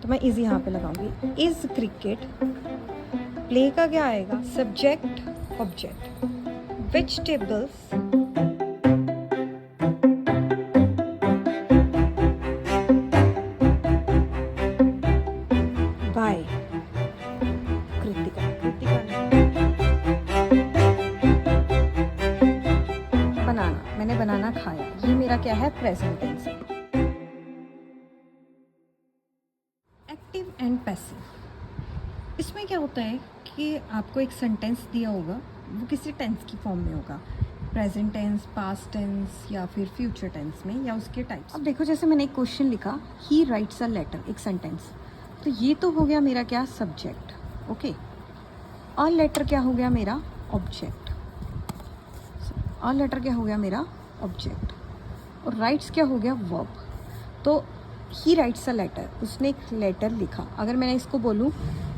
तो मैं इज यहाँ पे लगाऊंगी। इज क्रिकेट, प्ले का क्या आएगा? Subject object. Vegetables, by Kritika. Kritika ने बनाना, मैंने बनाना खाया। ये मेरा क्या है? प्रेजेंट टेंस है। एक्टिव एंड पैसिव, इसमें क्या होता है कि आपको एक सेंटेंस दिया होगा, वो किसी टेंस की फॉर्म में होगा, प्रेजेंट टेंस, पास्ट टेंस या फिर फ्यूचर टेंस में, या उसके टाइप्स। अब देखो, जैसे मैंने एक क्वेश्चन लिखा, ही राइट्स अ लेटर, एक सेंटेंस, तो ये तो हो गया मेरा क्या? सब्जेक्ट। ओके, और लेटर क्या हो गया मेरा? ऑब्जेक्ट। और लेटर क्या हो गया मेरा? ऑब्जेक्ट। और राइट्स क्या हो गया? वर्ब। तो ही राइट्स अ लेटर, उसने एक लेटर लिखा। अगर मैंने इसको बोलूँ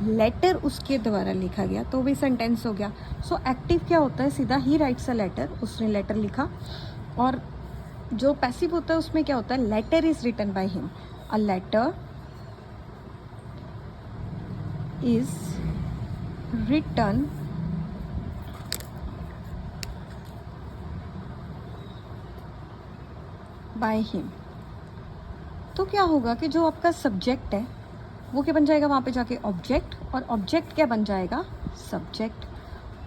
लेटर उसके द्वारा लिखा गया, तो भी सेंटेंस हो गया। सो एक्टिव क्या होता है? सीधा ही राइट्स अ लेटर, उसने लेटर लिखा। और जो पैसिव होता है उसमें क्या होता है? Letter is written by him. A letter is written by him. तो क्या होगा कि जो आपका सब्जेक्ट है वो क्या बन जाएगा वहाँ पे जाके? ऑब्जेक्ट। और ऑब्जेक्ट क्या बन जाएगा? सब्जेक्ट।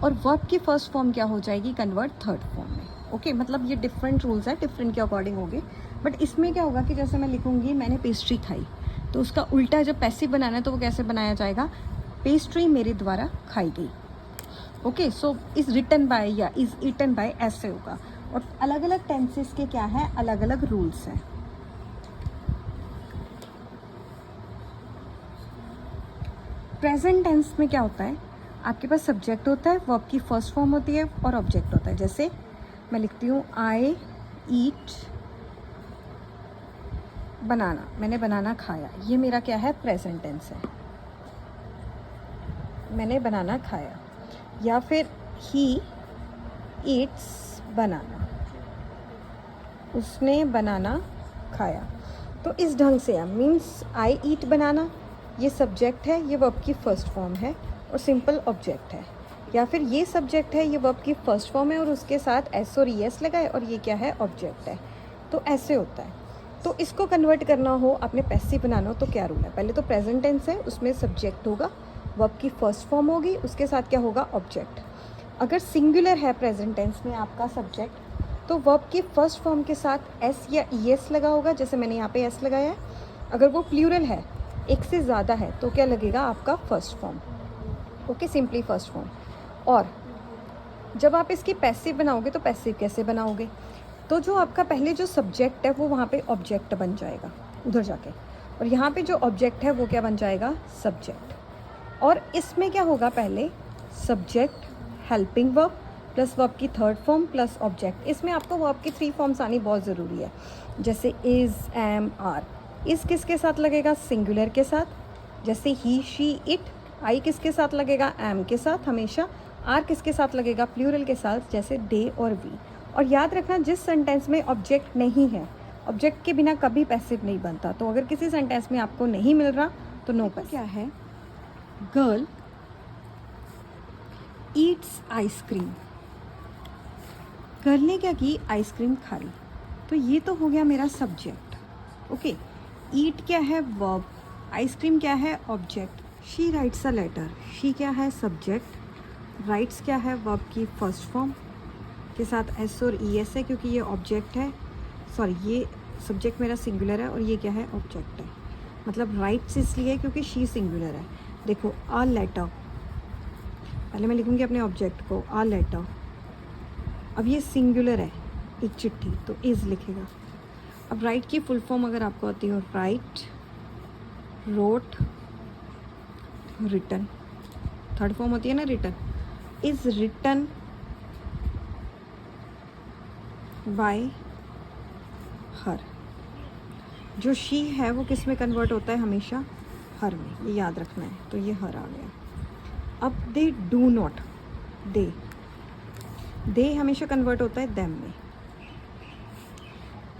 और वर्ब की फर्स्ट फॉर्म क्या हो जाएगी? कन्वर्ट थर्ड फॉर्म में। ओके, मतलब ये डिफरेंट रूल्स है, डिफरेंट के अकॉर्डिंग होंगे। बट इसमें क्या होगा कि जैसे मैं लिखूंगी मैंने पेस्ट्री खाई, तो उसका उल्टा जब पैसिव बनाना है तो वो कैसे बनाया जाएगा? पेस्ट्री मेरे द्वारा खाई गई। Okay, so is written by या इज ईटन बाय, ऐसे होगा। और अलग अलग टेंसेस के क्या है? अलग अलग रूल्स हैं। प्रेजेंट टेंस में क्या होता है? आपके पास सब्जेक्ट होता है, वर्ब की फर्स्ट फॉर्म होती है, और ऑब्जेक्ट होता है। जैसे मैं लिखती हूँ आई ईट बनाना, मैंने बनाना खाया। ये मेरा क्या है? प्रेजेंट टेंस है, मैंने बनाना खाया। या फिर ही ईट्स बनाना, उसने बनाना खाया। तो इस ढंग से है, मीन्स आई ईट बनाना, ये सब्जेक्ट है, ये वर्ब की फर्स्ट फॉर्म है और सिंपल ऑब्जेक्ट है। या फिर ये सब्जेक्ट है, ये वर्ब की फर्स्ट फॉर्म है और उसके साथ एस और एस लगाए और ये क्या है? ऑब्जेक्ट है। तो ऐसे होता है। तो इसको कन्वर्ट करना हो, आपने पैसिव बनाना हो, तो क्या रूल है? पहले तो प्रेजेंट टेंस है, उसमें सब्जेक्ट होगा, वर्ब की फर्स्ट फॉर्म होगी, उसके साथ क्या होगा? ऑब्जेक्ट। अगर सिंगुलर है प्रेजेंट टेंस में आपका सब्जेक्ट, तो वर्ब की फर्स्ट फॉर्म के साथ एस या ई एस लगा होगा, जैसे मैंने यहाँ पे एस लगाया है। अगर वो प्लूरल है, एक से ज़्यादा है, तो क्या लगेगा? आपका first form. Okay, simply first form. और जब आप इसकी पैसिव बनाओगे तो पैसिव कैसे बनाओगे? तो जो आपका पहले जो सब्जेक्ट है वो वहाँ पे ऑब्जेक्ट बन जाएगा उधर जाके, और यहाँ पे जो ऑब्जेक्ट है वो क्या बन जाएगा? सब्जेक्ट। और इसमें क्या होगा? पहले subject, helping verb plus verb की थर्ड फॉर्म प्लस ऑब्जेक्ट। इसमें आपको वर्ब की 3 फॉर्म्स आनी बहुत ज़रूरी है, जैसे इज़, एम, आर। इस किसके साथ लगेगा? सिंगुलर के साथ। जैसे ही, शी, इट। आई किसके साथ लगेगा? एम के साथ हमेशा। आर किसके साथ लगेगा? प्लूरल के साथ, जैसे डे और वी। और याद रखना, जिस सेंटेंस में ऑब्जेक्ट नहीं है, ऑब्जेक्ट के बिना कभी पैसिव नहीं बनता। तो अगर किसी सेंटेंस में आपको नहीं मिल रहा तो नो पैसिव। क्या है? गर्ल ईट्स आइसक्रीम, गर्ल ने क्या की? आइसक्रीम खाई। तो ये तो हो गया मेरा सब्जेक्ट। ओके, ईट क्या है? वर्ब। आइसक्रीम क्या है? Object. She writes a letter, she क्या है? सब्जेक्ट। राइट्स क्या है? वर्ब की फर्स्ट फॉर्म के साथ एस और ई एस है, क्योंकि ये ऑब्जेक्ट है। सॉरी, ये सब्जेक्ट मेरा सिंगुलर है और ये क्या है? ऑब्जेक्ट है। मतलब राइट्स इसलिए क्योंकि शी सिंगुलर है। देखो, अ लेटर, पहले मैं लिखूँगी अपने ऑब्जेक्ट को, अ लेटर। अब ये सिंगुलर है, एक चिट्ठी, तो इज़ लिखेगा। अब राइट की फुल फॉर्म अगर आपको आती हो, write, wrote, written. Third form होती है ना written. Is written by her. जो शी है वो किस में कन्वर्ट होता है? हमेशा हर में, ये याद रखना है। तो ये हर आ गया। अब दे डू नॉट, दे हमेशा कन्वर्ट होता है देम में।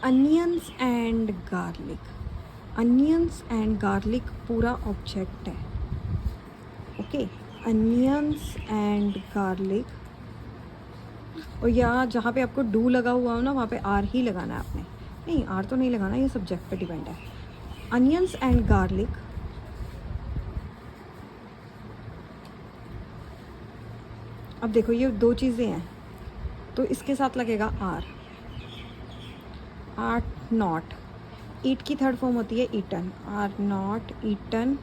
Onions and garlic, onions and garlic पूरा ऑब्जेक्ट है. Okay, onions and garlic. और यहाँ जहाँ पे आपको डू लगा हुआ हो ना, वहाँ पे आर ही लगाना है आपने. नहीं, आर तो नहीं लगाना, ये सब्जेक्ट पे डिपेंड है. Onions and garlic. अब देखो ये दो चीज़ें हैं, तो इसके साथ लगेगा आर. Are not. ईट की थर्ड फॉर्म होती है eaten. Are not eaten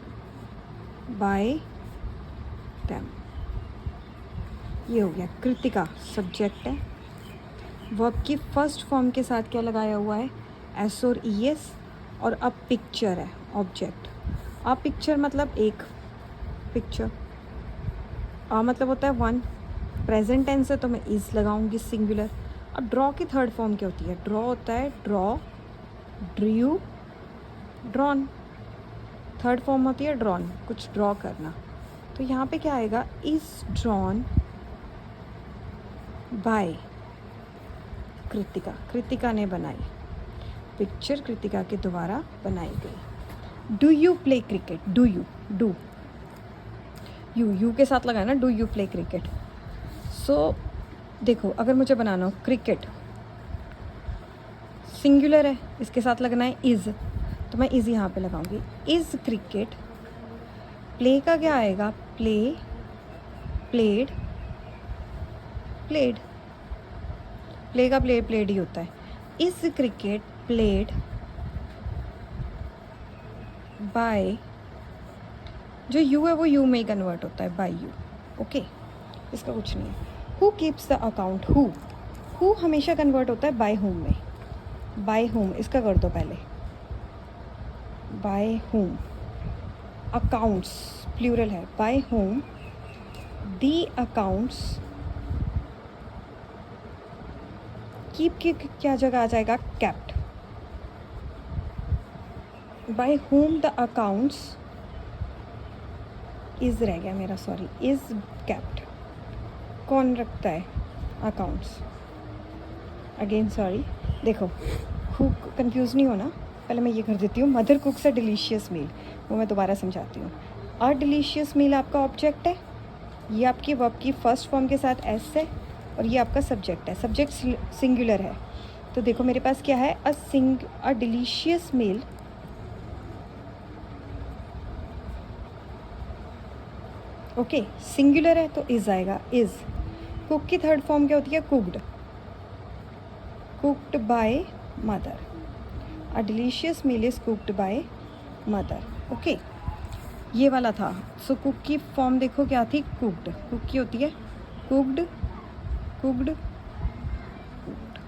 by them. ये हो गया. कृतिका सब्जेक्ट है. वर्ब की फर्स्ट फॉर्म के साथ क्या लगाया हुआ है? एस और ई एस. और अब पिक्चर है ऑब्जेक्ट. अब पिक्चर मतलब एक पिक्चर. मतलब होता है वन. प्रेजेंट टेंस है तो मैं इज़ लगाऊंगी सिंगुलर. अब ड्रॉ की थर्ड फॉर्म क्या होती है? ड्रॉ होता है draw, Drew, drawn. Third form होती है ड्रॉन, कुछ ड्रॉ करना. तो यहाँ पे क्या आएगा? Is drawn by Kritika. Kritika ने बनाई. पिक्चर कृतिका के द्वारा बनाई गई. Do you play cricket? Do you, do, you के साथ लगाना. Do you play cricket. So देखो, अगर मुझे बनाना हो क्रिकेट, सिंगुलर है, इसके साथ लगना है इज़, तो मैं इज़ यहाँ पे लगाऊंगी. Is cricket. प्ले का क्या आएगा? Play, played, played. प्ले का प्ले प्लेड ही होता है. Is cricket played by. जो यू है वो यू में ही कन्वर्ट होता है, बाय यू. ओके, इसका कुछ नहीं है. Who keeps the account? Who हमेशा कन्वर्ट होता है बाय होम में. बाय होम इसका कर दो पहले. By whom. अकाउंट्स प्लूरल है. By whom the accounts. Keep की क्या जगह आ जाएगा? Kept. By home the accounts is रह गया मेरा, सॉरी. Is kept. कौन रखता है अकाउंट्स? Again sorry. देखो, हु कंफ्यूज नहीं होना. पहले मैं ये कर देती हूँ. मदर कुक्स अ डिलीशियस मील, वो मैं दोबारा समझाती हूँ. अ डिलीशियस मील आपका ऑब्जेक्ट है. ये आपकी वर्ब की फर्स्ट फॉर्म के साथ एस है, और ये आपका सब्जेक्ट है. सब्जेक्ट सिंगुलर है. तो देखो मेरे पास क्या है? A delicious meal. Okay, singular है तो इज़ आएगा. इज़. कुक की थर्ड फॉर्म क्या होती है? Cooked. Cooked by mother. A delicious meal is cooked by mother. Okay, ये वाला था. सो कुक की फॉर्म देखो क्या थी? कुक्ड. कुक की होती है कुक्ड, कुक्ड, कुक्ड.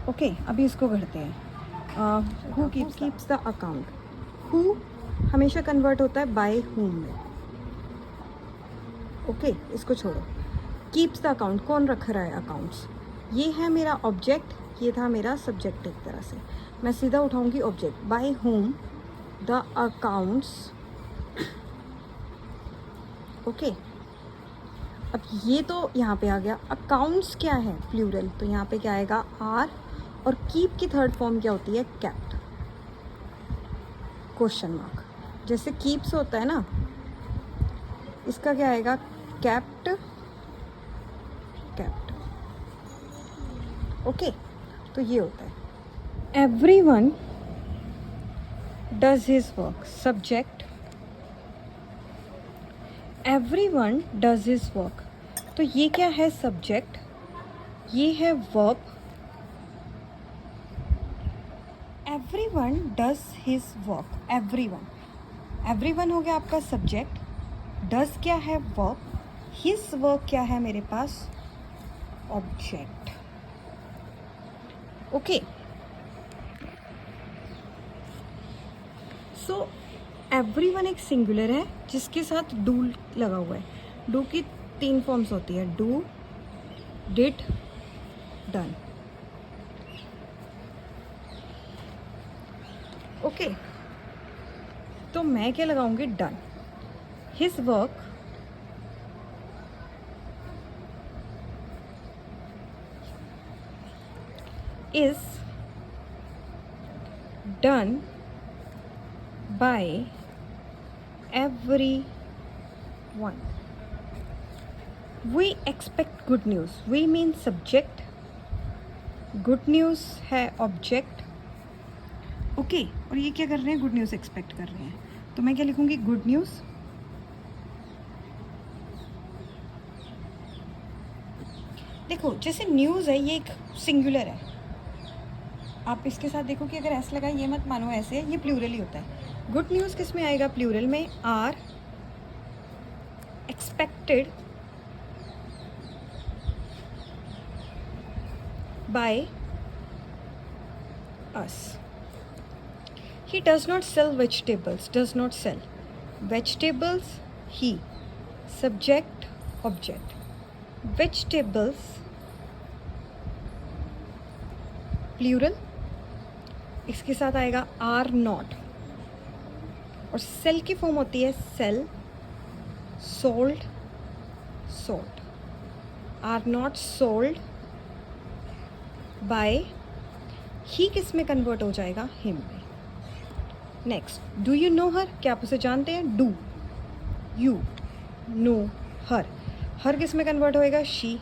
ओके, अभी इसको करते हैं. Who keeps the account. Who हमेशा कन्वर्ट होता है बाय होम में. ओके, इसको छोड़ो. कीप्स द अकाउंट, कौन रख रहा है अकाउंट्स? ये है मेरा ऑब्जेक्ट, ये था मेरा सब्जेक्ट. एक तरह से मैं सीधा उठाऊंगी object. By home the accounts. Okay, अब ये तो यहाँ पे आ गया. अकाउंट्स क्या है? प्लूरल. तो यहाँ पे क्या आएगा? आर. और कीप की थर्ड फॉर्म क्या होती है? कैप्ट. Question mark. जैसे कीप्स होता है ना, इसका क्या आएगा? Kept, kept. ओके, तो ये होता है. Everyone does his work. Subject. Everyone does his work. तो ये क्या है? सब्जेक्ट. ये है verb. Everyone does his work. Everyone. Everyone हो गया आपका सब्जेक्ट. डज क्या है? वर्ब. हिज वर्क क्या है मेरे पास? ऑब्जेक्ट. ओके, सो एवरीवन एक सिंगुलर है जिसके साथ डू लगा हुआ है. डू की तीन फॉर्म्स होती है. Do, did, done. ओके, तो मैं क्या लगाऊंगी? Done. His work is done by everyone. We expect good news. We mean subject, good news है ऑब्जेक्ट. ओके, और ये क्या कर रहे हैं? गुड न्यूज़ एक्सपेक्ट कर रहे हैं. तो मैं क्या लिखूँगी? Good news. देखो, जैसे न्यूज़ है ये एक सिंगुलर है. आप इसके साथ देखो कि अगर ऐसे लगा, ये मत मानो ऐसे है, ये प्लूरल ही होता है. गुड न्यूज़ किस में आएगा? प्लूरल में. Are expected by us. He does not sell vegetables. Does not sell vegetables. He. Subject, object. Vegetables plural. इसके साथ आएगा आर नॉट. और सेल की फॉर्म होती है sell, sold, sold. Are not sold by. He किस में कन्वर्ट हो जाएगा? हिम में. Next, do you know her. क्या आप उसे जानते हैं? Do you know her. Her किस में कन्वर्ट होएगा? शी.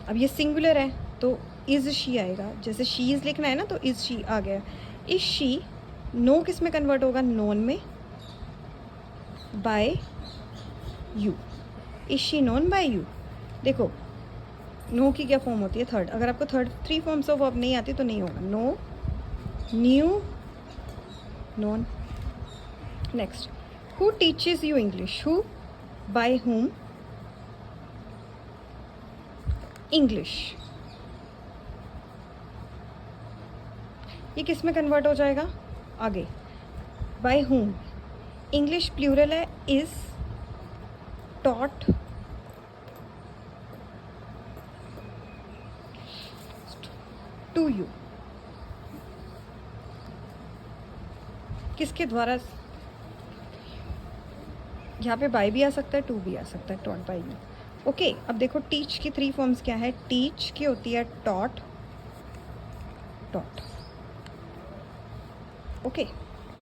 अब ये सिंगुलर है तो इज़ शी आएगा. जैसे शी इज़ लिखना है ना, तो इज़ शी आ गया. Is she. नो किस में कन्वर्ट होगा? नोन में. By you. Is she known by you. देखो, नो की क्या फॉर्म होती है? थर्ड. अगर आपको थ्री फॉर्म्स ऑफ वर्ब नहीं आती तो नहीं होगा. Know, knew, known. Next, who teaches you English? Who, by whom? English. ये किस में कन्वर्ट हो जाएगा? आगे. by whom. English प्लूरल है. is taught to you. किसके द्वारा? यहाँ पे बाय भी आ सकता है, टू भी आ सकता है. Taught by you. ओके, अब देखो टीच की थ्री फॉर्म्स क्या है? टीच की होती है टॉट, टॉट. ओके.